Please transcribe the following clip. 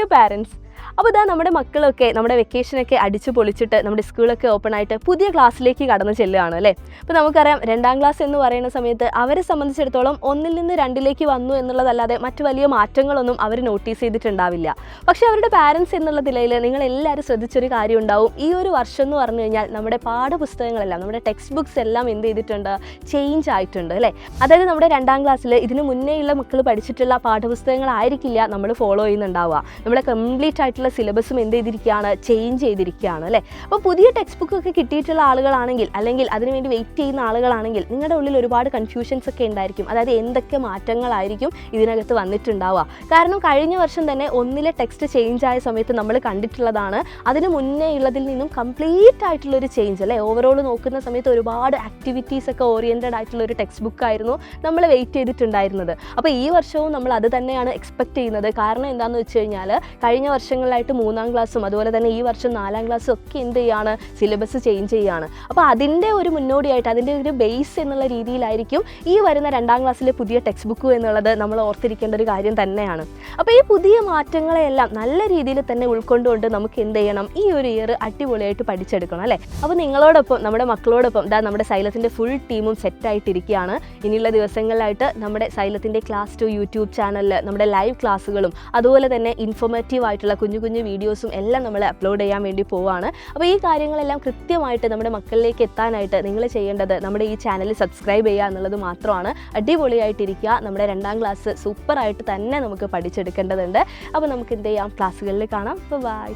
Dear parents, അപ്പോൾ ഇതാ നമ്മുടെ മക്കളൊക്കെ നമ്മുടെ വെക്കേഷനൊക്കെ അടിച്ചു പൊളിച്ചിട്ട് നമ്മുടെ സ്കൂളൊക്കെ ഓപ്പൺ ആയിട്ട് പുതിയ ക്ലാസ്സിലേക്ക് കടന്നു ചെല്ലുകയാണ് അല്ലേ. അപ്പോൾ നമുക്കറിയാം 2ാം ക്ലാസ് എന്ന് പറയുന്ന സമയത്ത് അവരെ സംബന്ധിച്ചിടത്തോളം 1ൽ നിന്ന് 2ലേക്ക് വന്നു എന്നുള്ളതല്ലാതെ മറ്റു വലിയ മാറ്റങ്ങളൊന്നും അവർ നോട്ടീസ് ചെയ്തിട്ടുണ്ടാവില്ല. പക്ഷേ അവരുടെ പാരൻസ് എന്നുള്ള നിലയിൽ നിങ്ങൾ എല്ലാവരും ശ്രദ്ധിച്ചൊരു കാര്യം ഉണ്ടാവും. ഈ ഒരു വർഷം എന്ന് പറഞ്ഞു കഴിഞ്ഞാൽ നമ്മുടെ പാഠപുസ്തകങ്ങളെല്ലാം നമ്മുടെ ടെക്സ്റ്റ് ബുക്സ് എല്ലാം എന്ത് ചെയ്തിട്ടുണ്ട്, ചേഞ്ച് ആയിട്ടുണ്ട് അല്ലേ. അതായത് നമ്മുടെ 2ാം ക്ലാസ്സിൽ ഇതിന് മുന്നേയുള്ള മക്കൾ പഠിച്ചിട്ടുള്ള പാഠപുസ്തകങ്ങളായിരിക്കില്ല നമ്മൾ ഫോളോ ചെയ്യുന്നുണ്ടാവുക. നമ്മുടെ കംപ്ലീറ്റ് ആയിട്ടുള്ള സിലബസും എന്ത് ചെയ്തിരിക്കുകയാണ്, ചേഞ്ച് ചെയ്തിരിക്കുകയാണ് അല്ലേ. അപ്പോൾ പുതിയ ടെക്സ്റ്റ് ബുക്ക് ഒക്കെ കിട്ടിയിട്ടുള്ള ആളുകളാണെങ്കിൽ അല്ലെങ്കിൽ അതിനുവേണ്ടി വെയിറ്റ് ചെയ്യുന്ന ആളുകളാണെങ്കിൽ നിങ്ങളുടെ ഉള്ളിൽ ഒരുപാട് കൺഫ്യൂഷൻസ് ഒക്കെ ഉണ്ടായിരിക്കും. അതായത് എന്തൊക്കെ മാറ്റങ്ങളായിരിക്കും ഇതിനകത്ത് വന്നിട്ടുണ്ടാവുക. കാരണം കഴിഞ്ഞ വർഷം തന്നെ 1ലെ ടെക്സ്റ്റ് ചേഞ്ച് ആയ സമയത്ത് നമ്മൾ കണ്ടിട്ടുള്ളതാണ്. അതിന് മുന്നേ ഉള്ളതിൽ നിന്നും കംപ്ലീറ്റ് ആയിട്ടുള്ളൊരു ചേഞ്ച് അല്ലേ. ഓവറോൾ നോക്കുന്ന സമയത്ത് ഒരുപാട് ആക്ടിവിറ്റീസ് ഒക്കെ ഓറിയൻറ്റഡ് ആയിട്ടുള്ള ഒരു ടെക്സ്റ്റ് ബുക്കായിരുന്നു നമ്മൾ വെയിറ്റ് ചെയ്തിട്ടുണ്ടായിരുന്നത്. അപ്പോൾ ഈ വർഷവും നമ്മൾ അത് തന്നെയാണ് എക്സ്പെക്ട് ചെയ്യുന്നത്. കാരണം എന്താണെന്ന് വെച്ച് കഴിഞ്ഞാൽ കഴിഞ്ഞ വർഷങ്ങളിലായിട്ട് 3ാം ക്ലാസ്സും അതുപോലെ തന്നെ ഈ വർഷം 4ാം ക്ലാസ്സും ഒക്കെ എന്ത് ചെയ്യാണ്, സിലബസ് ചേഞ്ച് ചെയ്യുകയാണ്. അപ്പോൾ അതിൻ്റെ ഒരു മുന്നോടിയായിട്ട് അതിൻ്റെ ഒരു ബേസ് എന്നുള്ള രീതിയിലായിരിക്കും ഈ വരുന്ന 2ാം ക്ലാസ്സിലെ പുതിയ ടെക്സ്റ്റ് ബുക്ക് എന്നുള്ളത് നമ്മൾ ഓർത്തിരിക്കേണ്ട ഒരു കാര്യം തന്നെയാണ്. അപ്പോൾ ഈ പുതിയ മാറ്റങ്ങളെല്ലാം നല്ല രീതിയിൽ തന്നെ ഉൾക്കൊണ്ടുകൊണ്ട് നമുക്ക് എന്ത് ചെയ്യണം, ഈ ഒരു ഇയർ അടിപൊളിയായിട്ട് പഠിച്ചെടുക്കണം അല്ലേ. അപ്പോൾ നിങ്ങളോടൊപ്പം നമ്മുടെ മക്കളോടൊപ്പം നമ്മുടെ സൈലത്തിൻ്റെ ഫുൾ ടീമും സെറ്റായിട്ടിരിക്കുകയാണ്. ഇനിയുള്ള ദിവസങ്ങളിലായിട്ട് നമ്മുടെ സൈലത്തിൻ്റെ ക്ലാസ് 2 യൂട്യൂബ് ചാനലിൽ നമ്മുടെ ലൈവ് ക്ലാസ്സുകളും അതുപോലെ തന്നെ ഇൻഫോർമേറ്റീവ് ആയിട്ടുള്ള കുഞ്ഞു വീഡിയോസും എല്ലാം നമ്മൾ അപ്ലോഡ് ചെയ്യാൻ വേണ്ടി പോവാണ്. അപ്പോൾ ഈ കാര്യങ്ങളെല്ലാം കൃത്യമായിട്ട് നമ്മുടെ മക്കളിലേക്ക് എത്താനായിട്ട് നിങ്ങൾ ചെയ്യേണ്ടത് നമ്മുടെ ഈ ചാനൽ സബ്സ്ക്രൈബ് ചെയ്യുക എന്നുള്ളത് മാത്രമാണ്. അടിപൊളിയായിട്ടിരിക്കുക. നമ്മുടെ 2ാം ക്ലാസ് സൂപ്പറായിട്ട് തന്നെ നമുക്ക് പഠിച്ചെടുക്കേണ്ടതുണ്ട്. അപ്പോൾ നമുക്ക് എന്ത് ചെയ്യാം, ക്ലാസ്സുകളിൽ കാണാം. ബൈ.